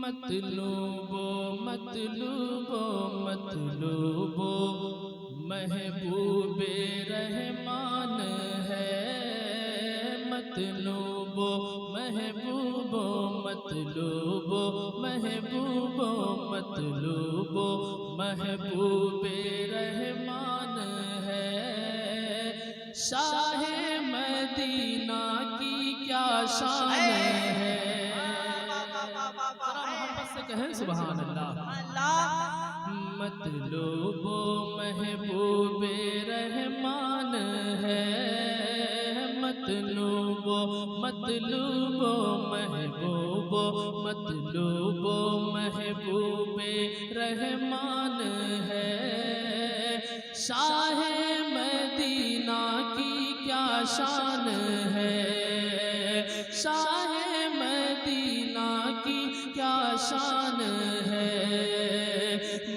مطلوبو مطلوبو مطلوبو محبوب رحمان ہے، مطلوبو محبوبو مطلوبو محبوبو مطلوبو محبوب رحمان ہے، شاہ مدینہ کی کیا شان ہے، کہیں سبحان اللہ۔ مطلوب و محبوب رحمان ہے، مطلوب و مطلوب و محبوب مطلوب و محبوب رحمان ہے، شاہ مدینہ کی کیا شان ہے، شاہ مدینہ کی کیا شان ہے،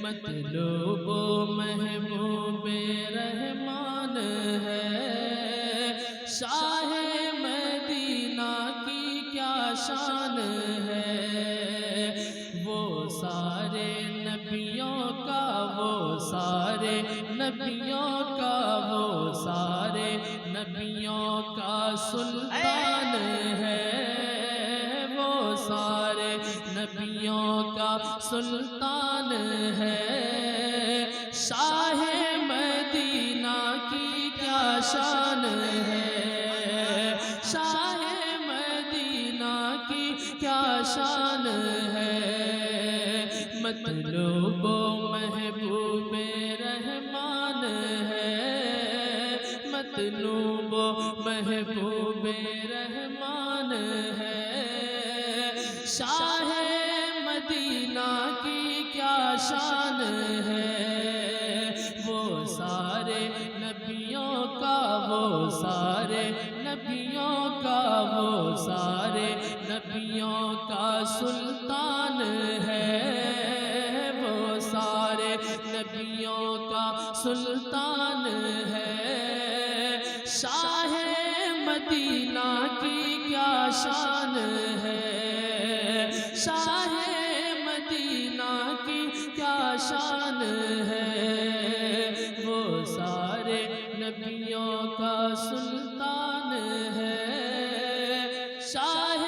مطلوب و محبوب رحمان ہے، شاہ مدینہ کی کیا شان ہے، وہ سارے نبیوں کا، وہ سارے نبیوں کا، وہ سارے نبیوں کا سلطان ہے، وہ سارے نبیوں کا سلطان ہے، شاہ مدینہ کی کیا شان ہے، شاہ مدینہ کی کیا شان ہے، مطلوب و محبوب رحمان ہے، مطلوب و محبوب رحمان ہے، شاہ مدینہ کی کیا شان ہے، وہ سارے نبیوں کا، وہ سارے نبیوں کا، وہ سارے نبیوں کا سلطان ہے، وہ سارے نبیوں کا سلطان ہے، شاہ مدینہ کی کیا شان ہے، شاہ مدینہ کی کیا شان ہے، وہ سارے نبیوں کا سلطان ہے، شاہ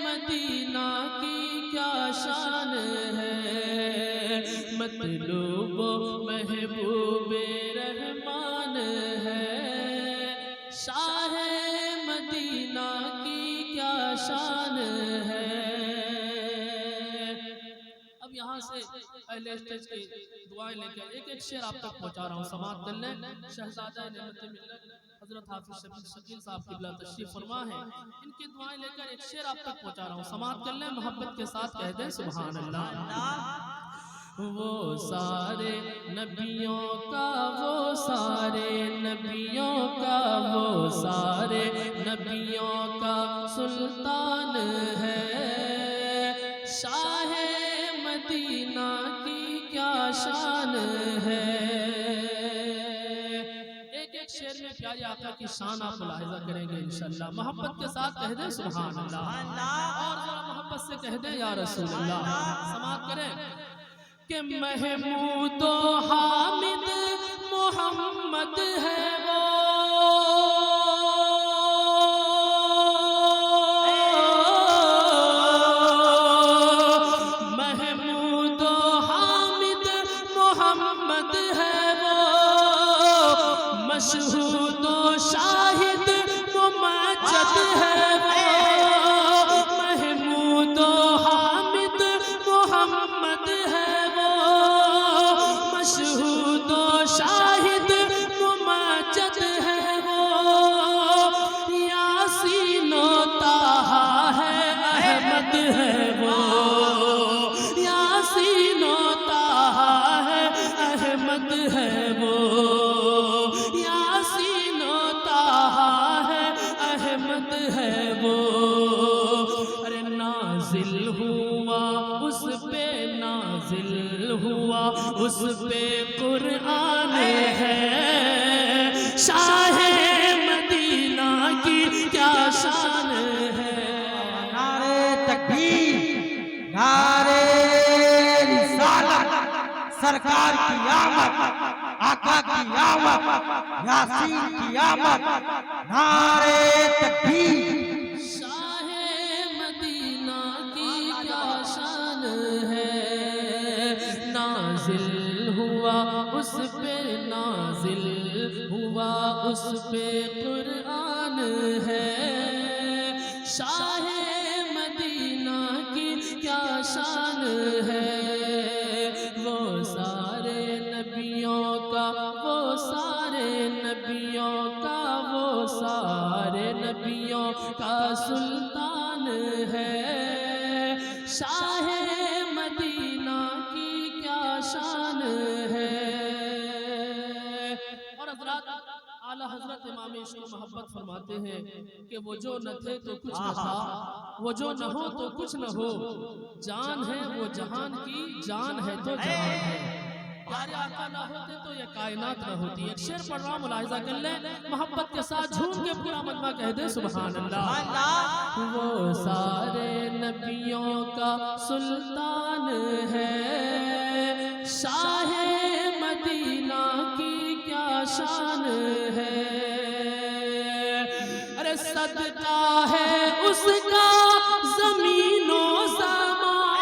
مدینہ کی کیا شان ہے، مطلوب و محبوب رحمان ہے، شاہ مدینہ کی کیا شان ہے۔ اب یہاں سے پہلے اسٹیج کی دعائیں لے کر ایک ایک شعر آپ تک پہنچا رہا ہوں، سماعت کر لیں۔ شہزادہ نعمت ملت حضرت حافظ شکیل صاحب قبلہ تشریف فرما ہے، ان کی دعائیں لے کر ایک شعر آپ تک پہنچا رہا ہوں، سماعت کر لیں، محبت کے ساتھ کہہ دیں سبحان اللہ۔ وہ سارے نبیوں کا، وہ سارے نبیوں کا، وہ سارے نبیوں کا سلطان ہے، شاہ مدینہ کی کیا شان ہے، ایک ایک شعر میں پیارے آقا کی شان آپ ملاحظہ کریں گے انشاءاللہ، محبت کے ساتھ کہہ دیں سبحان اللہ، اور ذرا محبت سے کہہ دیں یا رسول اللہ، سماعت کریں کہ محمود و حامد محمد ہے وہ، محمود و حامد محمد ہے وہ، مشہود و شاہد ممجد ہے وہ، محمود و حامد محمد ہے وہ، مشہود و شاہد ممجد ہے وہ، یاسین و طٰہٰ ہے احمد ہے وہ، یاسین و طٰہٰ ہے احمد ہے وہ، یاسین و طٰہٰ ہے احمد ہے وہ، ارے نازل ہوا اس پہ، نازل ہوا اس پہ قرآن ہے، شاہ مدینہ کی سرکار کی آمد، آقا کی آمد، یاسین کی آمد، نعرہ تکبیر۔ شاہ مدینہ کی کیا شان ہے، نازل ہوا اس پہ، نازل ہوا اس پہ قرآن ہے۔ شاہ مدینہ کی کیا شان ہے، وہ سارے نبیوں کا، وہ سارے نبیوں کا، وہ سارے نبیوں کا سلطان ہے۔ شاہ مدینہ کی کیا شان ہے۔ اور حضرات اعلیٰ حضرت امام عشق و محبت فرماتے ہیں کہ وہ جو نہ تھے تو کچھ نہ تھا، وہ جو نہ ہو تو کچھ نہ ہو، جان ہے وہ جہان کی، جان ہے تو جہان ہے۔ پیارے آقا نہ ہوتے تو یہ کائنات نہ ہوتی۔ ایک شعر پڑھ رہا ہوں، ملاحظہ کر لیں، محبت کے ساتھ جھوم کے پورا مجمع کہہ دیں سبحان اللہ۔ وہ سارے نبیوں کا سلطان ہے، شاہ مدینہ کی کیا شان ہے۔ ارے صدقہ ہے اس کا زمین و زمان،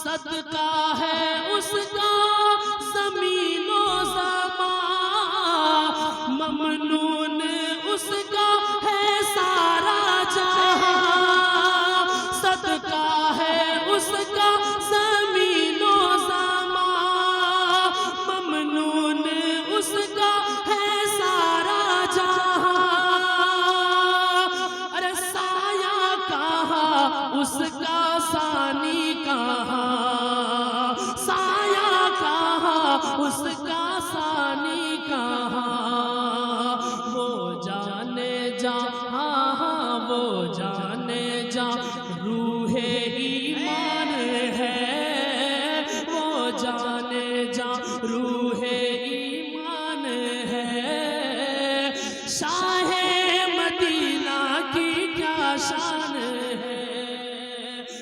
صدقہ ہے اس کا زمین و زمان، ممنون اس کا ہے سارا جہاں، صدقہ ہے اس کا زمین و زمان، ممنون اس کا ہے سارا جہاں۔ ارے سایہ کہاں اس کا ثانی کہاں، سایہ کہاں اس کا ثانی کہاں، وہ جانے جہاں، وہ جانے جہاں روح ایمان ہے، وہ جانے جہاں روح ایمان ہے۔ شاہ مدینہ کی کیا شان ہے،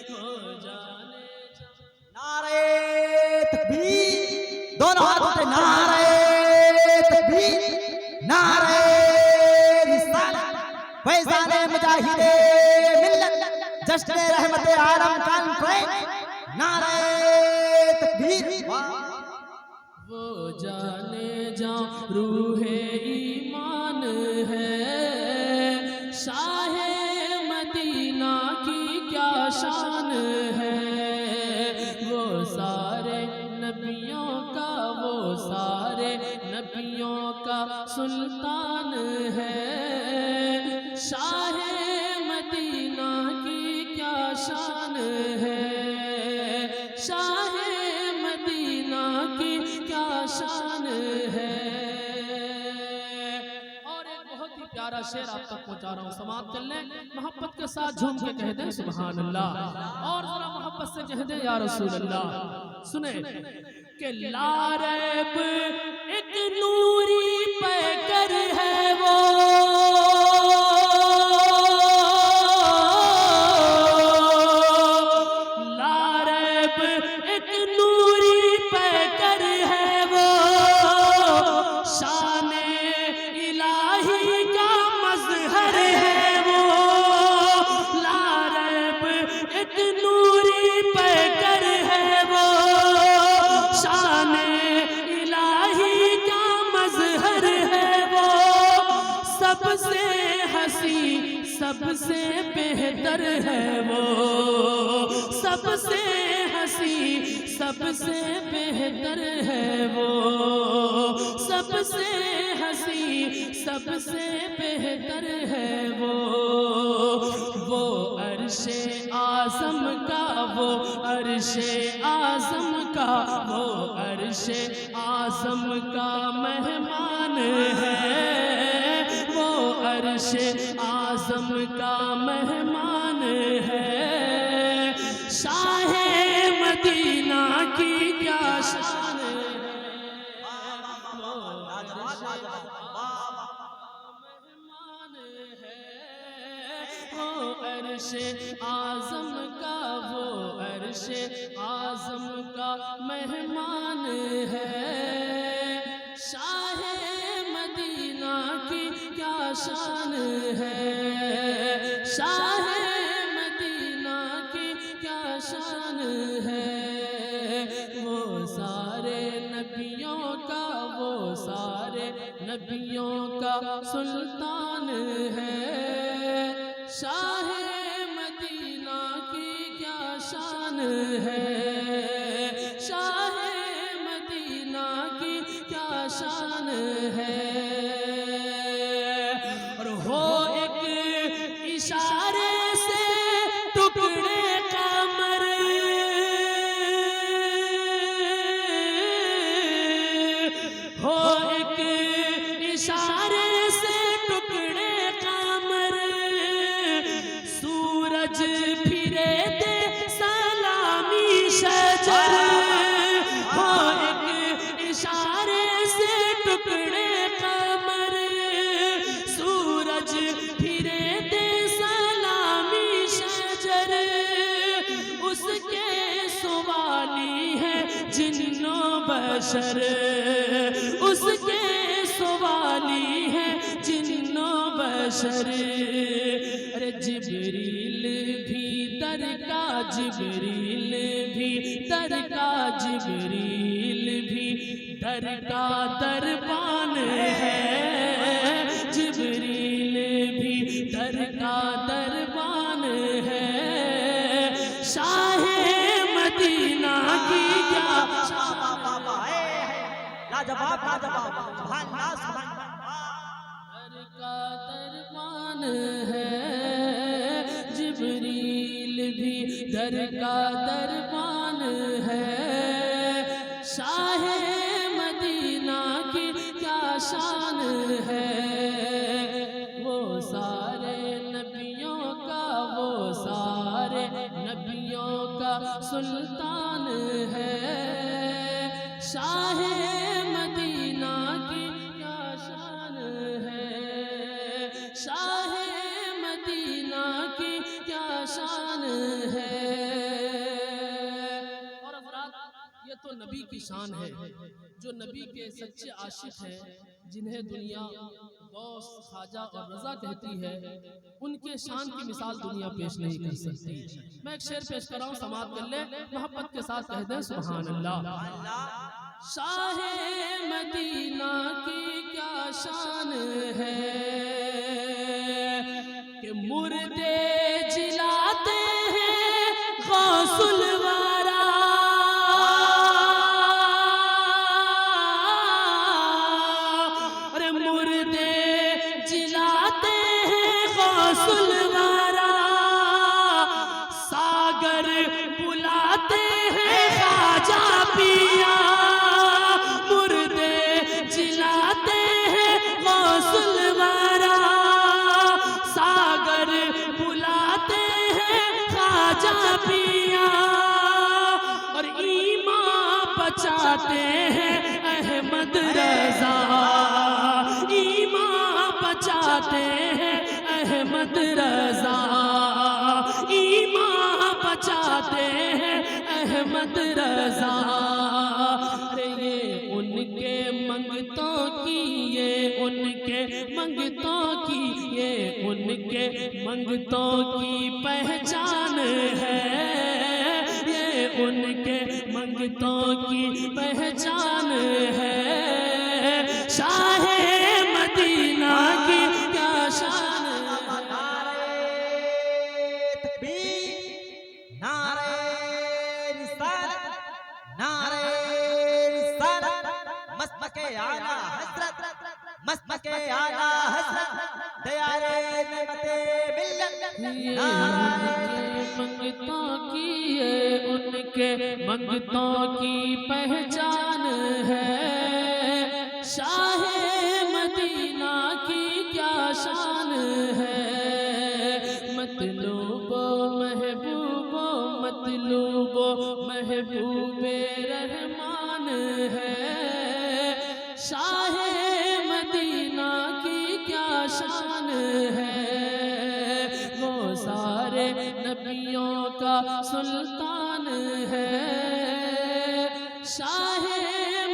وہ جانے جہاں۔ نعرہ تکبیر، دونوں ہاتھوں پہ نعرہ تکبیر، نعرہ رسالت، فیضان مجاہد ملت، جشن رحمت عالم کانفرنس، نعرہ تکبیر۔ وہ جانے جہاں روح ایمان ہے، شاہ مدینہ کی کیا شان ہے۔ وہ سارے نبیوں کا، وہ سارے نبیوں کا سلطان ہے۔ شاہ مدینہ کی کیا شان ہے، شاہ مدینہ کی کیا شان ہے۔ اور ایک بہت ہی پیارا شعر آپ تک پہنچا رہا ہوں، سماعت کر لیں، محبت کے ساتھ جھوم کے کہہ دیں سبحان اللہ، اور ذرا محبت سے کہہ دیں یا رسول اللہ۔ سنیں کہ لا ریب ایک نوری پیکر ہے وہ، لا ریب ایک نوری پیکر ہے وہ، شان الہی کا مظہر ہے وہ، لا ریب ایک نوری پیکر ہے وہ، شان الہی کا مظہر ہے وہ، سب سے حسین سب سے بہتر ہے وہ، سب سے حسین سب سے بہتر ہے وہ، سب سے حسین سب سے بہتر ہے وہ عرش اعظم کا، وہ عرش اعظم کا، وہ عرش اعظم کا مہمان ہے، وہ عرش اعظم کا مہمان ہے۔ شاہ مدینہ کی کیا شان ہے، وہ عرش مہمان ہے، وہ عرش اعظم کا، وہ عرش اعظم کا مہمان ہے۔ شاہ مدینہ کی کیا شان ہے، شاہ مدینہ کی کیا شان ہے۔ وہ سارے نبیوں کا، وہ سارے نبیوں کا سلطان ہے۔ شاہ مدینہ کی کیا شان ہے، شاہ مدینہ کی کیا شان ہے۔ اور ہو ایک اشارے سے ٹکڑے قمر، ہو ایک اشارے سے ٹکڑے قمر، سورج پھرے دے سلامی شجر، ہو ایک اشارے سے ٹکڑے قمر، سورج پھرے دے سلامی شجر، اس کے سوالی ہے جن و بشر، اس کے سوالی ہے جن و بشر۔ ارے جبریل بھی در کا، جبریل بھی در کا، جبریل بھی در کا دربان ہے، جبریل بھی در کا دربان ہے۔ شاہ مدینہ کی کیا لاجواب لاجواب، سبحان اللہ سبحان اللہ۔ در کا دربان ہے، جبریل بھی در کا دربان ہے۔ شاہ مدینہ کی کیا شان ہے، وہ سارے نبیوں کا، وہ سارے نبیوں کا سلطان ہے۔ شاہ مدینہ کی کیا شان ہے، شاہ مدینہ کی کیا شان ہے۔ اور حضرات، یہ تو نبی کی شان ہے، جو نبی کے سچے عاشق ہیں، جنہیں دنیا غوث، خواجہ اور رضا کہتی ہے، ان کے شان کی مثال دنیا پیش نہیں کر سکتی۔ میں ایک شعر پیش کر رہا ہوں، سماعت کر لیں، محبت کے ساتھ کہہ دیں سبحان اللہ۔ شاہ مدینہ کی کیا شان ہے کہ مردے جلاتے ہیں غوث الورا، ارے مردے جلاتے ہیں غوث الورا، ساگر بلاتے ہیں خواجہ پیا، جلاتے ہیں غوث الورا، ساگر بلاتے ہیں خواجہ پیا، اور ایمان بچاتے ہیں احمد رضا، ایمان بچاتے ہیں احمد رضا، ایمان بچاتے ہیں احمد رضا۔ ان کے منگتوں کی، یہ ان کے منگتوں کی، یہ ان کے منگتوں کی پہچان ہے، یہ ان کے منگتوں کی پہچان ہے۔ شاہ مدینہ کی کیا شان ہے۔ نعرہ تکبیر، نعرہ رسالت، نعرہ رسالت، مسلک اعلی حضرت، مسلک اعلی حضرت، دیار نعمت ملت، نعرہ منگتوں کی، یہ ان کے منگتوں کی پہچان ہے۔ شاہ مدینہ کی کیا شان ہے، مطلوب و محبوب و مطلوب و محبوب رحمان ہے۔ شاہ مدینہ کی کیا شان ہے، وہ سارے کا سلطان ہے، شاہ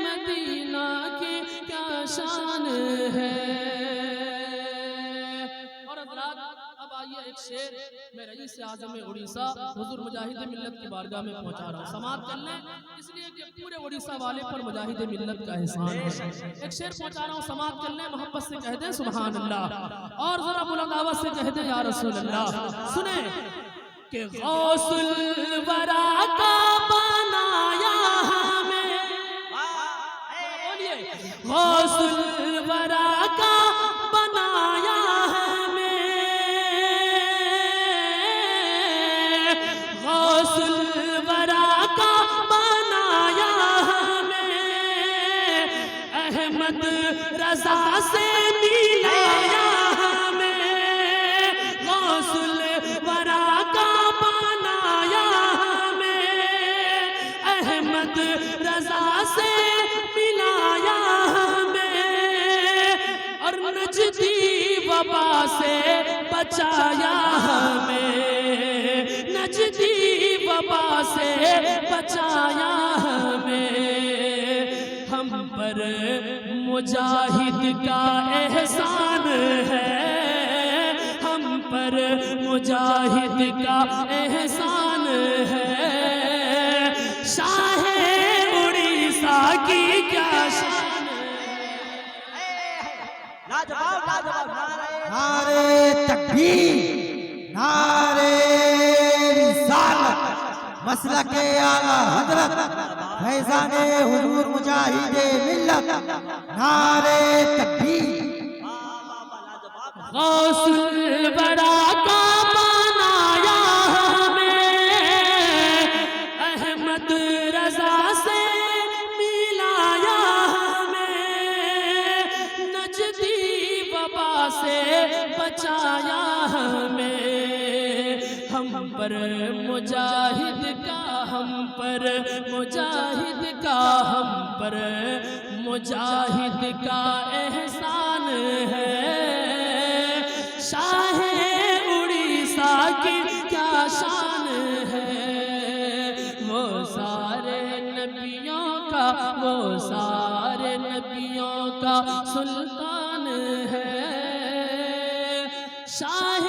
مدینہ کی کیا شان ہے۔ اور حضرات اب آئیے ایک شعر میں رئیس اعظم اڑیسہ حضور مجاہد ملت کی بارگاہ میں پہنچا رہا ہوں، سماعت کر لیں، اس لیے کہ پورے اڑیسہ والے پر مجاہد ملت کا احسان ہے۔ ایک شعر پہنچا رہا ہوں، سماعت کر لیں، محبت سے کہہ دیں سبحان اللہ، اور ذرا بلند آواز سے کہہ دیں یا رسول اللہ۔ سنیں کہ غوث الورا کا بنایا ہمیں، غوث الورا کا بنایا ہمیں، غوث الورا کا بنایا ہمیں، احمد رضا سے ملایا ہمیں، غوث الورا کا بنایا ہمیں، احمد رضا سے ملایا ہمیں، اور نجدی وبا سے بچایا ہمیں، نجدی وبا سے بچایا ہمیں، ہم پر مجاہد کا احسان ہے، ہم پر مجاہد کا احسان ہے، شاہ اڑیسہ کی کیا شان ہے۔ لاجواب لاجواب، نعرے تکبیر، نعرے رسالت، مسلک اعلیٰ حضرت فیضان حضور مجاہد ملت، نعرے تکبیر۔ غوث الورا کا بنایا ہمیں، احمد رضا سے ملایا ہمیں، نجدی وبا سے بچایا ہمیں، ہم پر مجاہد کا، ہم پر مجاہد کا، ہم پر مجاہد کا احسان ہے، شاہ اڑیسہ کی کیا شان ہے، وہ سارے نبیوں کا، وہ سارے نبیوں کا سلطان ہے، شاہ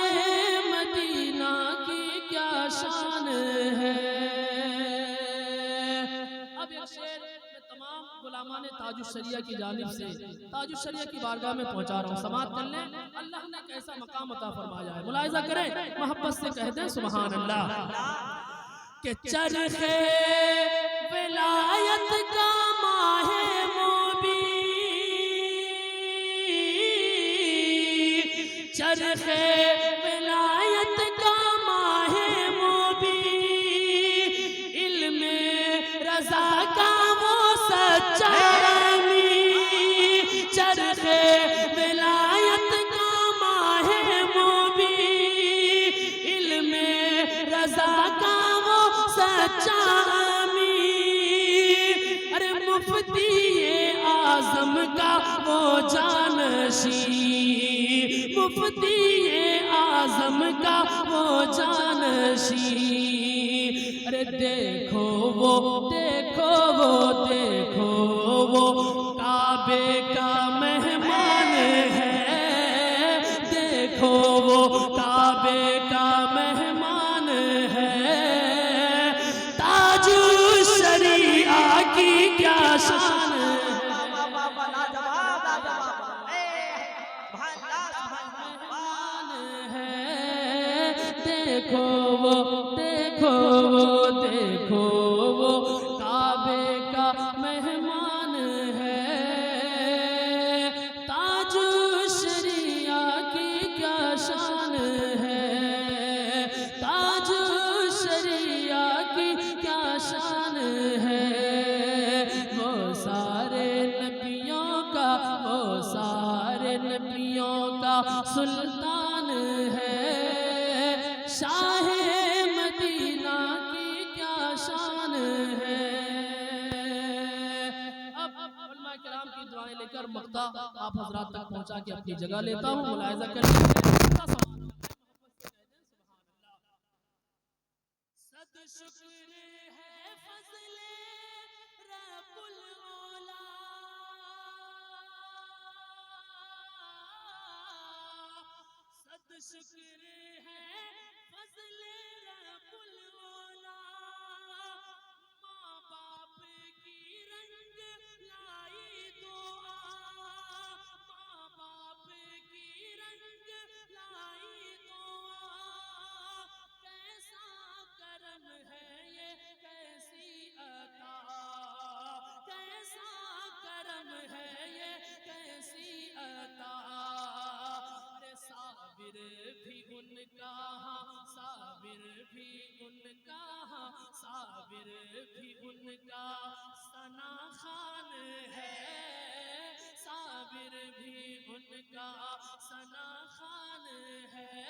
مدینہ کی کیا شان ہے۔ اب ایک شعر میں تمام غلامان تاج الشریعہ کی جانب سے تاج الشریعہ کی بارگاہ میں پہنچا رہا ہوں، سماعت کر لیں، اللہ نے کیسا مقام عطا فرمایا ہے، ملاحظہ کریں، محبت سے کہہ دیں سبحان اللہ۔ کہ چرخ ولایت کا ماہ مبین، چرخ ولایت کا ماہ مبین، علم رضا کا وہ سچا امین، چرخ ولایت کا ماہ مبین، علم رضا کا وہ سچا امین، ارے مفتی اعظم کا وہ جانشین، مفتی اعظم کا وہ جانشین، ارے دیکھو وہ، دیکھو وہ، دیکھو وہ کعبے کا مہمان ہے، دیکھو وہ کعبے کا مہمان ہے، تاج الشریعہ کی کیا شان ہے، دیکھو وہ، دیکھو وہ، دیکھو وہ کعبے کا مہمان ہے، تاج الشریعہ کی کیا شان ہے، تاج الشریعہ کی کیا شان ہے، وہ سارے نبیوں کا، وہ سارے نبیوں کا سلطان ہے، شاہ مدینہ کی کیا شان ہے۔ اب علماء کرام کی دعائیں لے کر مقطع آپ حضرات تک پہنچا کے اپنی جگہ لیتا ہوں، ملاحظہ کریں۔ شکر ہے فضل رب العلا، صد شکر ہے فضل رب العلا، ماں باپ کی رنگ لائی دعا، ماں باپ کی رنگ لائی دعا، کیسا کرم ہے یہ کیسی عطا، کیسا کرم ہے یہ کیسی عطا، صابر بھی ان کا ہاں، صابر بھی ان کا ہاں، صابر بھی ان کا ثنا خوان ہے، صابر بھی ان کا ثنا خوان ہے،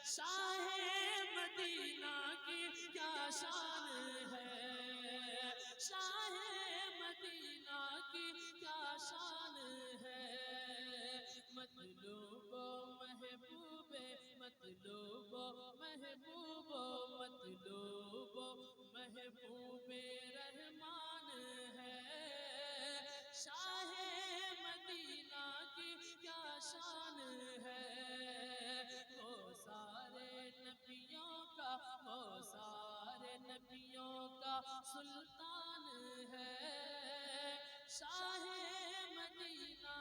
شاہ مدینہ کی کیا شان ہے، شاہ مدینہ کی کیا شان ہے، مطلوب و محبوب، مطلوب و محبوب، مطلوب و محبوب رحمان ہے، شاہ مدینہ کی کیا شان ہے، وہ سارے نبیوں کا، وہ سارے نبیوں کا سلطان ہے، شاہ مدینہ